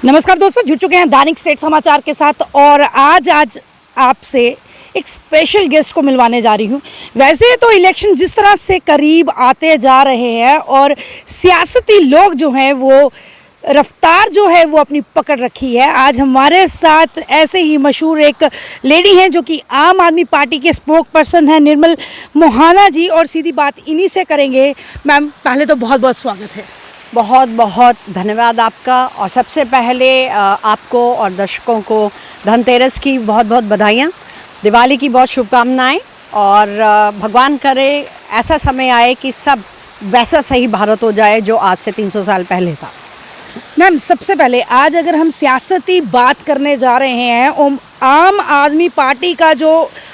नमस्कार दोस्तों, जुड़ चुके हैं दैनिक स्टेट समाचार के साथ और आज आपसे एक स्पेशल गेस्ट को मिलवाने जा रही हूं। वैसे तो इलेक्शन जिस तरह से करीब आते जा रहे हैं और सियासती लोग जो हैं वो रफ्तार जो है वो अपनी पकड़ रखी है। आज हमारे साथ ऐसे ही मशहूर एक लेडी हैं जो कि आम आदमी पार्टी के स्पोक पर्सन हैं, निर्मल मोहाना जी, और सीधी बात इन्हीं से करेंगे। मैम, पहले तो बहुत बहुत स्वागत है। बहुत बहुत धन्यवाद आपका। और सबसे पहले आपको और दर्शकों को धनतेरस की बहुत बहुत बधाइयाँ, दिवाली की बहुत शुभकामनाएं, और भगवान करे ऐसा समय आए कि सब वैसा सही भारत हो जाए जो आज से 300 साल पहले था। मैम, सबसे पहले आज अगर हम सियासती बात करने जा रहे हैं और आम आदमी पार्टी का जो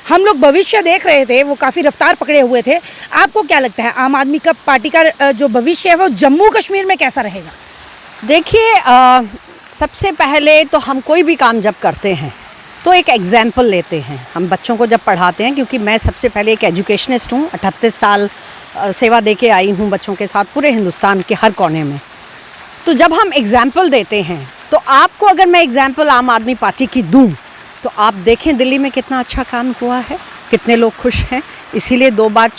हम लोग भविष्य देख रहे थे वो काफ़ी रफ्तार पकड़े हुए थे, आपको क्या लगता है आम आदमी का पार्टी का जो भविष्य है वो जम्मू कश्मीर में कैसा रहेगा? देखिए, सबसे पहले तो हम कोई भी काम जब करते हैं तो एक एग्जाम्पल लेते हैं। हम बच्चों को जब पढ़ाते हैं, क्योंकि मैं सबसे पहले एक एजुकेशनिस्ट हूँ, 38 साल सेवा दे के आई हूँ बच्चों के साथ पूरे हिंदुस्तान के हर कोने में। तो जब हम एग्जाम्पल देते हैं तो आपको अगर मैं एग्जाम्पल आम आदमी पार्टी की दूं तो आप देखें दिल्ली में कितना अच्छा काम हुआ है, कितने लोग खुश हैं, इसीलिए 2 बार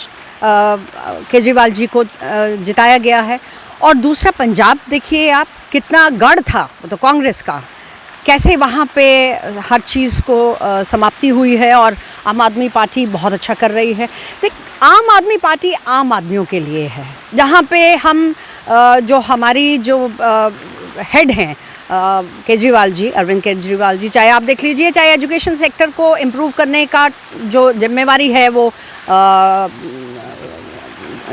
केजरीवाल जी को जिताया गया है। और दूसरा पंजाब देखिए आप, कितना गढ़ था वो तो कांग्रेस का, कैसे वहाँ पे हर चीज़ को समाप्ति हुई है और आम आदमी पार्टी बहुत अच्छा कर रही है। देख, आम आदमी पार्टी आम आदमियों के लिए है, जहाँ पे हम जो हमारी जो हेड हैं केजरीवाल जी, अरविंद केजरीवाल जी, चाहे आप देख लीजिए, चाहे एजुकेशन सेक्टर को इम्प्रूव करने का जो जिम्मेवारी है वो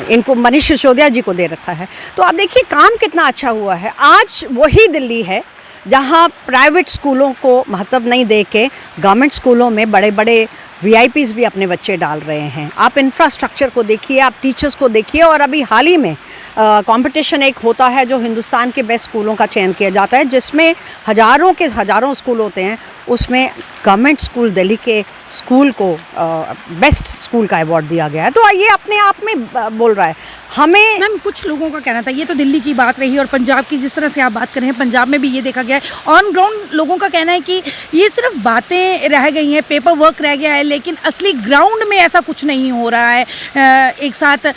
इनको मनीष सिसोदिया जी को दे रखा है। तो आप देखिए काम कितना अच्छा हुआ है। आज वही दिल्ली है जहाँ प्राइवेट स्कूलों को महत्व नहीं दे के गवर्नमेंट स्कूलों में बड़े बड़े वीआईपीज भी अपने बच्चे डाल रहे हैं। आप इंफ्रास्ट्रक्चर को देखिए, आप टीचर्स को देखिए, और अभी हाल ही में कंपटीशन एक होता है जो हिंदुस्तान के बेस्ट स्कूलों का चयन किया जाता है, जिसमें हज़ारों के हज़ारों स्कूल होते हैं, उसमें गवर्नमेंट स्कूल दिल्ली के स्कूल को बेस्ट स्कूल का अवार्ड दिया गया है। तो ये अपने आप में बोल रहा है हमें। मैम, कुछ लोगों का कहना था, ये तो दिल्ली की बात रही और पंजाब की जिस तरह से आप बात कर रहे हैं, पंजाब में भी ये देखा गया है। ऑन ग्राउंड लोगों का कहना है कि ये सिर्फ बातें रह गई हैं, पेपर वर्क रह गया है, लेकिन असली ग्राउंड में ऐसा कुछ नहीं हो रहा है। एक साथ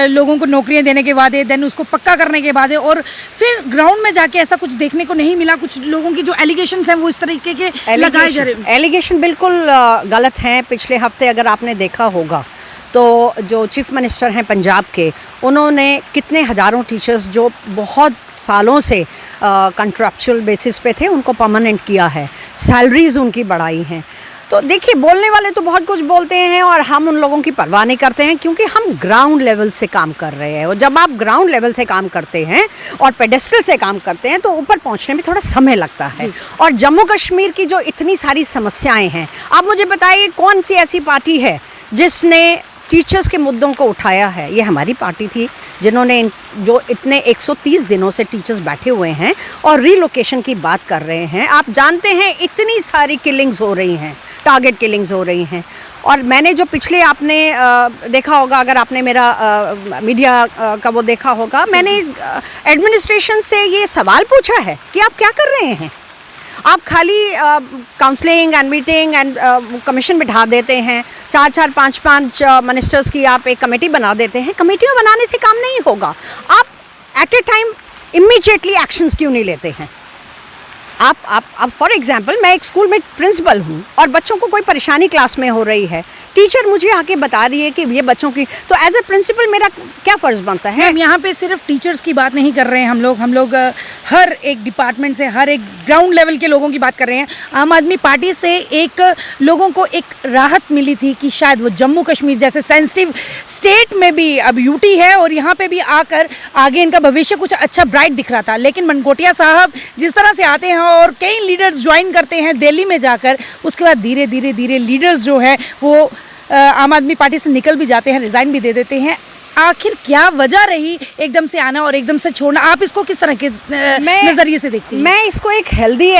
लोगों को नौकरियां देने के बाद, देन उसको पक्का करने के बाद, और फिर ग्राउंड में जाके ऐसा कुछ देखने को नहीं मिला। कुछ लोगों की जो एलिगेशंस हैं वो इस तरीके के लगाए जा रहे हैं। एलिगेशन बिल्कुल गलत हैं। पिछले हफ्ते अगर आपने देखा होगा तो जो चीफ मिनिस्टर हैं पंजाब के, उन्होंने कितने हज़ारों टीचर्स जो बहुत सालों से कॉन्ट्रैक्चुअल बेसिस पे थे उनको परमानेंट किया है, सैलरीज उनकी बढ़ाई हैं। तो देखिए, बोलने वाले तो बहुत कुछ बोलते हैं और हम उन लोगों की परवाह नहीं करते हैं, क्योंकि हम ग्राउंड लेवल से काम कर रहे हैं। और जब आप ग्राउंड लेवल से काम करते हैं और पेडेस्टल से काम करते हैं तो ऊपर पहुंचने में थोड़ा समय लगता है। और जम्मू कश्मीर की जो इतनी सारी समस्याएं हैं, आप मुझे बताइए कौन सी ऐसी पार्टी है जिसने टीचर्स के मुद्दों को उठाया है? ये हमारी पार्टी थी जिन्होंने जो इतने 130 दिनों से टीचर्स बैठे हुए हैं और रीलोकेशन की बात कर रहे हैं। आप जानते हैं इतनी सारी किलिंग्स हो रही हैं, टारगेट किलिंग्स हो रही हैं। और मैंने जो पिछले आपने देखा होगा, अगर आपने मेरा मीडिया का वो देखा होगा, मैंने एडमिनिस्ट्रेशन से ये सवाल पूछा है कि आप क्या कर रहे हैं? आप खाली counselling and meeting and commission बिठा देते हैं, 4-4, 5-5 मिनिस्टर्स की आप एक कमेटी बना देते हैं। कमेटियाँ बनाने से काम नहीं होगा। आप at a time immediately actions क्यों नहीं लेते हैं? आप फॉर एग्जांपल, मैं एक स्कूल में प्रिंसिपल हूँ और बच्चों को कोई परेशानी क्लास में हो रही है, टीचर मुझे आके बता रही है कि ये बच्चों की, तो एज ए प्रिंसिपल मेरा क्या फ़र्ज़ बनता है? हम यहाँ पे सिर्फ टीचर्स की बात नहीं कर रहे हैं, हम लोग हर एक डिपार्टमेंट से, हर एक ग्राउंड लेवल के लोगों की बात कर रहे हैं। आम आदमी पार्टी से एक लोगों को एक राहत मिली थी कि शायद वो जम्मू कश्मीर जैसे सेंसिटिव स्टेट में भी, अब यूटी है और यहाँ पे भी आकर आगे इनका भविष्य कुछ अच्छा ब्राइट दिख रहा था। लेकिन मनकोटिया साहब जिस तरह से आते हैं और कई लीडर्स ज्वाइन करते हैं दिल्ली में जाकर, उसके बाद धीरे धीरे लीडर्स जो है वो आम आदमी पार्टी से निकल भी जाते हैं, रिज़ाइन भी दे देते हैं। आखिर क्या वजह रही एकदम से आना और एकदम से छोड़ना? आप इसको किस तरह के नज़रिए से देखती हैं? मैं इसको एक हेल्दी,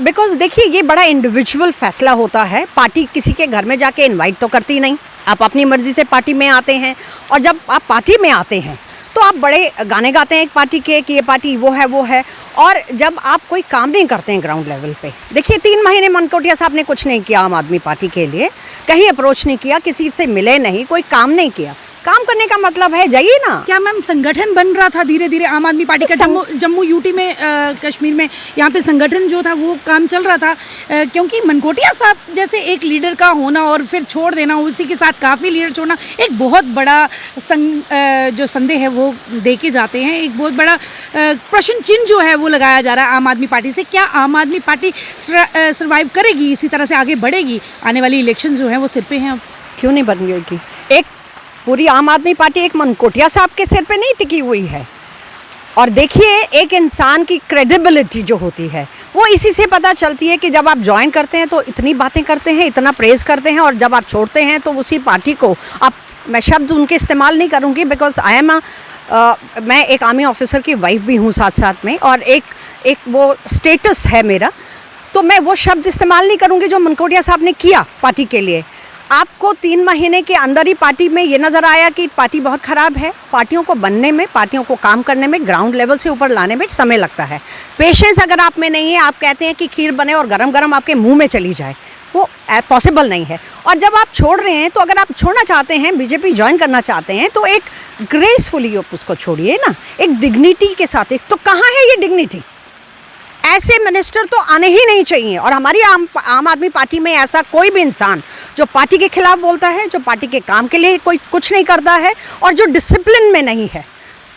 बिकॉज देखिए ये बड़ा इंडिविजुअल फैसला होता है। पार्टी किसी के घर में जाके इनवाइट तो करती नहीं, आप अपनी मर्जी से पार्टी में आते हैं। और जब आप पार्टी में आते हैं तो आप बड़े गाने गाते हैं एक पार्टी के कि ये पार्टी वो है, और जब आप कोई काम नहीं करते हैं ग्राउंड लेवल पे, देखिए 3 महीने मनकोटिया साहब ने कुछ नहीं किया आम आदमी पार्टी के लिए, कहीं अप्रोच नहीं किया, किसी से मिले नहीं, कोई काम नहीं किया। काम करने का मतलब है जाइए ना। क्या मैम संगठन बन रहा था धीरे धीरे आम आदमी पार्टी का? जम्मू यूटी में कश्मीर में यहाँ पे संगठन जो था वो काम चल रहा था, क्योंकि मनकोटिया साहब जैसे एक लीडर का होना और फिर छोड़ देना, उसी के साथ काफ़ी लीडर छोड़ना एक बहुत बड़ा जो संदेह है वो दे के जाते हैं। एक बहुत बड़ा प्रश्न चिन्ह जो है वो लगाया जा रहा है आम आदमी पार्टी से। क्या आम आदमी पार्टी सर्वाइव करेगी, इसी तरह से आगे बढ़ेगी? आने वाली इलेक्शन जो है वो सिर पे हैं अब। क्यों नहीं बनेगी? एक पूरी आम आदमी पार्टी एक मनकोटिया साहब के सिर पे नहीं टिकी हुई है। और देखिए एक इंसान की क्रेडिबिलिटी जो होती है वो इसी से पता चलती है कि जब आप ज्वाइन करते हैं तो इतनी बातें करते हैं, इतना प्रेज करते हैं, और जब आप छोड़ते हैं तो उसी पार्टी को आप, मैं शब्द उनके इस्तेमाल नहीं करूँगी बिकॉज आई एम मैं एक आर्मी ऑफिसर की वाइफ भी हूँ साथ साथ में, और एक वो स्टेटस है मेरा, तो मैं वो शब्द इस्तेमाल नहीं करूँगी जो मनकोटिया साहब ने किया पार्टी के लिए। आपको 3 महीने के अंदर ही पार्टी में ये नज़र आया कि पार्टी बहुत ख़राब है। पार्टियों को बनने में, पार्टियों को काम करने में, ग्राउंड लेवल से ऊपर लाने में समय लगता है। पेशेंस अगर आप में नहीं है, आप कहते हैं कि खीर बने और गरम गरम आपके मुंह में चली जाए, वो पॉसिबल नहीं है। और जब आप छोड़ रहे हैं, तो अगर आप छोड़ना चाहते हैं, बीजेपी ज्वाइन करना चाहते हैं, तो एक ग्रेसफुली उसको छोड़िए ना, एक डिग्निटी के साथ। तो कहाँ है ये डिग्निटी? ऐसे मिनिस्टर तो आने ही नहीं चाहिए। और हमारी आम आदमी पार्टी में ऐसा कोई भी इंसान जो पार्टी के खिलाफ बोलता है, जो पार्टी के काम के लिए कोई कुछ नहीं करता है, और जो डिसिप्लिन में नहीं है,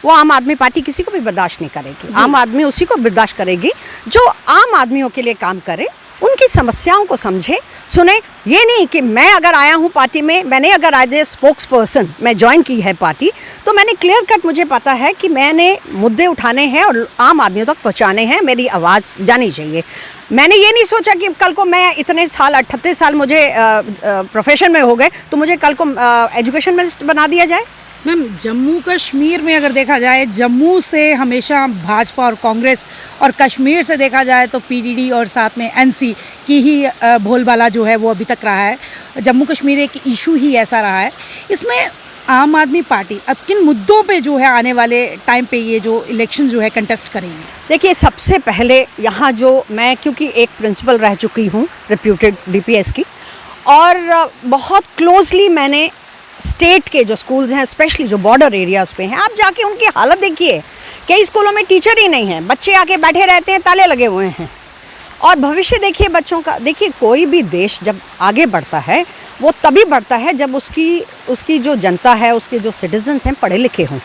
वो आम आदमी पार्टी किसी को भी बर्दाश्त नहीं करेगी। आम आदमी उसी को बर्दाश्त करेगी जो आम आदमियों के लिए काम करे, उनकी समस्याओं को समझे, सुने। ये नहीं कि मैं अगर आया हूँ पार्टी में, मैंने अगर एज ए स्पोक्स पर्सन मैं ज्वाइन की है पार्टी, तो मैंने क्लियर कट, मुझे पता है कि मैंने मुद्दे उठाने हैं और आम आदमियों तक पहुँचाने हैं, मेरी आवाज़ जानी चाहिए। मैंने ये नहीं सोचा कि कल को मैं इतने साल, 38 साल मुझे प्रोफेशन में हो गए, तो मुझे कल को एजुकेशन मिनिस्टर बना दिया जाए। मैम जम्मू कश्मीर में अगर देखा जाए, जम्मू से हमेशा भाजपा और कांग्रेस, और कश्मीर से देखा जाए तो पीडीडी और साथ में एनसी की ही बोलबाला जो है वो अभी तक रहा है। जम्मू कश्मीर एक इशू ही ऐसा रहा है। इसमें आम आदमी पार्टी अब किन मुद्दों पे जो है आने वाले टाइम पे ये जो इलेक्शन जो है कंटेस्ट करेंगे? देखिए सबसे पहले यहाँ जो मैं, क्योंकि एक प्रिंसिपल रह चुकी हूँ रिप्यूटेड डीपीएस की, और बहुत क्लोजली मैंने स्टेट के जो स्कूल्स हैं, स्पेशली जो बॉर्डर एरियाज़ पे हैं, आप जाके उनकी हालत देखिए। कई स्कूलों में टीचर ही नहीं है, बच्चे आके बैठे रहते हैं, ताले लगे हुए हैं। और भविष्य देखिए बच्चों का। देखिए कोई भी देश जब आगे बढ़ता है वो तभी बढ़ता है जब उसकी जो जनता है, उसके जो सिटीजन्स हैं, पढ़े लिखे हों।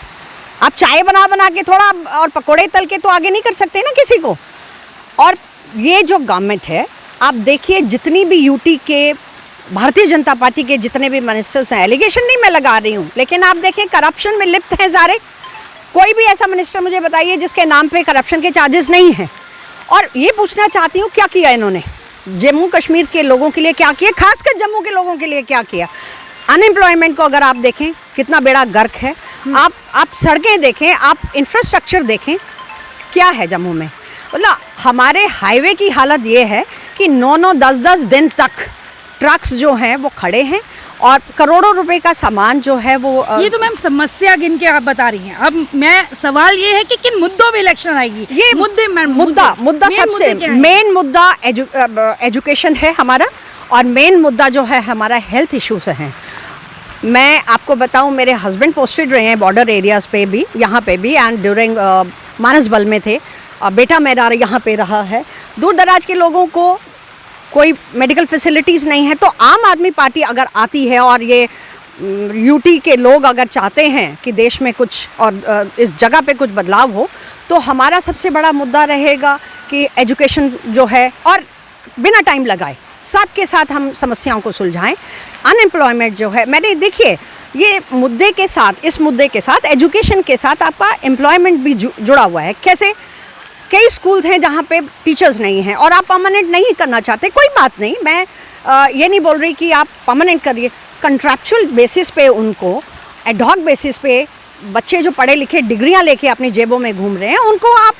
आप चाय बना के थोड़ा और पकोड़े तल के तो आगे नहीं कर सकते ना किसी को। और ये जो गवर्नमेंट है, आप देखिए जितनी भी यूटी के, भारतीय जनता पार्टी के जितने भी मिनिस्टर्स हैं, एलिगेशन नहीं मैं लगा रही हूँ, लेकिन आप देखें करप्शन में लिप्त हैं सारे। कोई भी ऐसा मिनिस्टर मुझे बताइए जिसके नाम पे करप्शन के चार्जेस नहीं हैं। और ये पूछना चाहती हूँ क्या किया इन्होंने जम्मू कश्मीर के लोगों के लिए, क्या किया, खासकर जम्मू के लोगों के लिए क्या किया। अनएम्प्लॉयमेंट को अगर आप देखें कितना बेड़ा गर्क है। आप सड़कें देखें, आप इंफ्रास्ट्रक्चर देखें, क्या है जम्मू में। मतलब हमारे हाईवे की हालत ये है कि 9-9, 10-10 दिन तक ट्रक्स जो हैं वो खड़े हैं, और करोड़ों रुपए का सामान जो है वो ये तो मैम समस्या गिन के आप बता रही हैं। अब मैं सवाल ये है कि किन मुद्दों पे इलेक्शन आएगी? ये मुद्दा सबसे मेन मुद्दा एजुकेशन है हमारा, और मेन मुद्दा जो है हमारा हेल्थ इश्यूज हैं। मैं आपको बताऊं, मेरे हस्बैंड पोस्टेड रहे हैं बॉर्डर एरियाज़ पे भी, यहाँ पे भी, एंड ड्यूरिंग मानसबल में थे। बेटा मेरा यहाँ पे रहा है। दूर दराज के लोगों को कोई मेडिकल फैसिलिटीज़ नहीं है, तो आम आदमी पार्टी अगर आती है और ये यूटी के लोग अगर चाहते हैं कि देश में कुछ और इस जगह पे कुछ बदलाव हो, तो हमारा सबसे बड़ा मुद्दा रहेगा कि एजुकेशन जो है, और बिना टाइम लगाए साथ के साथ हम समस्याओं को सुलझाएं। अनएम्प्लॉयमेंट जो है, मैंने देखिए ये मुद्दे के साथ, इस मुद्दे के साथ, एजुकेशन के साथ आपका एम्प्लॉयमेंट भी जुड़ा हुआ है। कैसे? कई स्कूल्स हैं जहाँ पे टीचर्स नहीं हैं और आप परमानेंट नहीं करना चाहते, कोई बात नहीं, मैं ये नहीं बोल रही कि आप परमानेंट करिए। कंट्रैक्चुअल बेसिस पे उनको, एडहॉक बेसिस पे, बच्चे जो पढ़े लिखे डिग्रियाँ लेके अपनी जेबों में घूम रहे हैं, उनको आप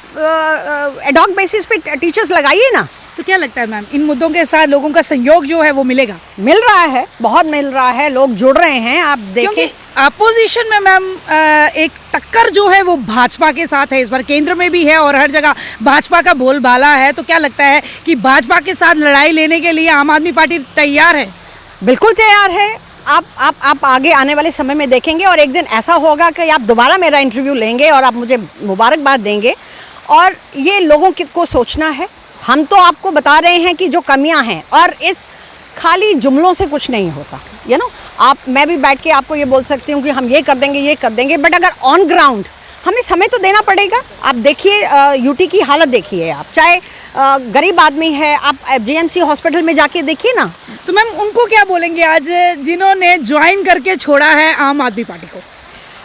एडहॉक बेसिस पे टीचर्स लगाइए ना। तो क्या लगता है मैम, इन मुद्दों के साथ लोगों का सहयोग जो है वो मिलेगा? मिल रहा है, बहुत मिल रहा है, लोग जुड़ रहे हैं। आप देखें, अपोजिशन में मैम एक टक्कर जो है वो भाजपा के साथ है, इस बार केंद्र में भी है और हर जगह भाजपा का बोलबाला है। तो क्या लगता है कि भाजपा के साथ लड़ाई लेने के लिए आम आदमी पार्टी तैयार है? बिल्कुल तैयार है। आप आगे आने वाले समय में देखेंगे और एक दिन ऐसा होगा कि आप दोबारा मेरा इंटरव्यू लेंगे और आप मुझे मुबारकबाद देंगे। और ये लोगों को सोचना है। हम तो आपको बता रहे हैं कि जो कमियां हैं, और इस खाली जुमलों से कुछ नहीं होता, मैं भी बैठ के आपको ये बोल सकती हूँ कि हम ये कर देंगे, बट अगर ऑन ग्राउंड हमें समय तो देना पड़ेगा। आप देखिए यूटी की हालत देखिए, आप चाहे गरीब आदमी है, आप जीएमसी हॉस्पिटल में जाके देखिए ना। तो मैम उनको क्या बोलेंगे आज जिन्होंने ज्वाइन करके छोड़ा है आम आदमी पार्टी को?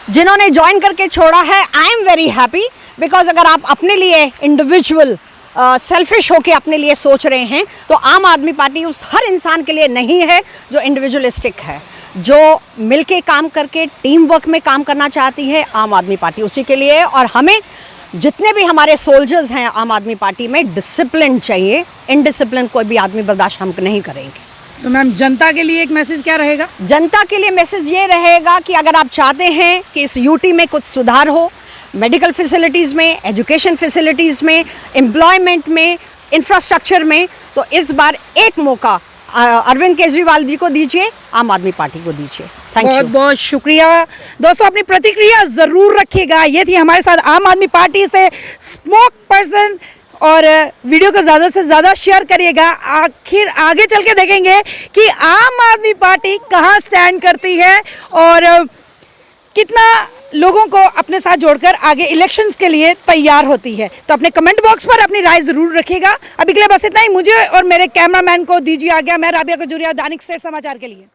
जिन्होंने ज्वाइन करके छोड़ा है, I am very happy, because अगर आप अपने लिए इंडिविजुअल सेल्फिश होके अपने लिए सोच रहे हैं तो आम आदमी पार्टी उस हर इंसान के लिए नहीं है जो इंडिविजुअलिस्टिक है, जो मिलके काम करके टीम वर्क में काम करना चाहती है। आम आदमी पार्टी उसी के लिए है। और हमें जितने भी हमारे सोल्जर्स हैं आम आदमी पार्टी में, डिसिप्लिन चाहिए। इनडिसिप्लिन कोई भी आदमी बर्दाश्त हम नहीं करेंगे। तो मैम जनता के लिए एक मैसेज क्या रहेगा? जनता के लिए मैसेज ये रहेगा कि अगर आप चाहते हैं कि इस यूटी में कुछ सुधार हो, मेडिकल फैसिलिटीज़ में, एजुकेशन फैसिलिटीज़ में, एम्प्लॉयमेंट में, इंफ्रास्ट्रक्चर में, तो इस बार एक मौका अरविंद केजरीवाल जी को दीजिए, आम आदमी पार्टी को दीजिए। Thank you. बहुत बहुत शुक्रिया। दोस्तों अपनी प्रतिक्रिया ज़रूर रखिएगा। ये थी हमारे साथ आम आदमी पार्टी से स्पोक पर्सन, और वीडियो को ज़्यादा से ज़्यादा शेयर करिएगा। आखिर आगे चल के देखेंगे कि आम आदमी पार्टी कहाँ स्टैंड करती है और कितना लोगों को अपने साथ जोड़कर आगे इलेक्शंस के लिए तैयार होती है। तो अपने कमेंट बॉक्स पर अपनी राय ज़रूर रखिएगा। अभी के लिए बस इतना ही। मुझे और मेरे कैमरामैन को दीजिए आज्ञा। मैं राबिया कजूरिया, दैनिक स्टेट समाचार के लिए।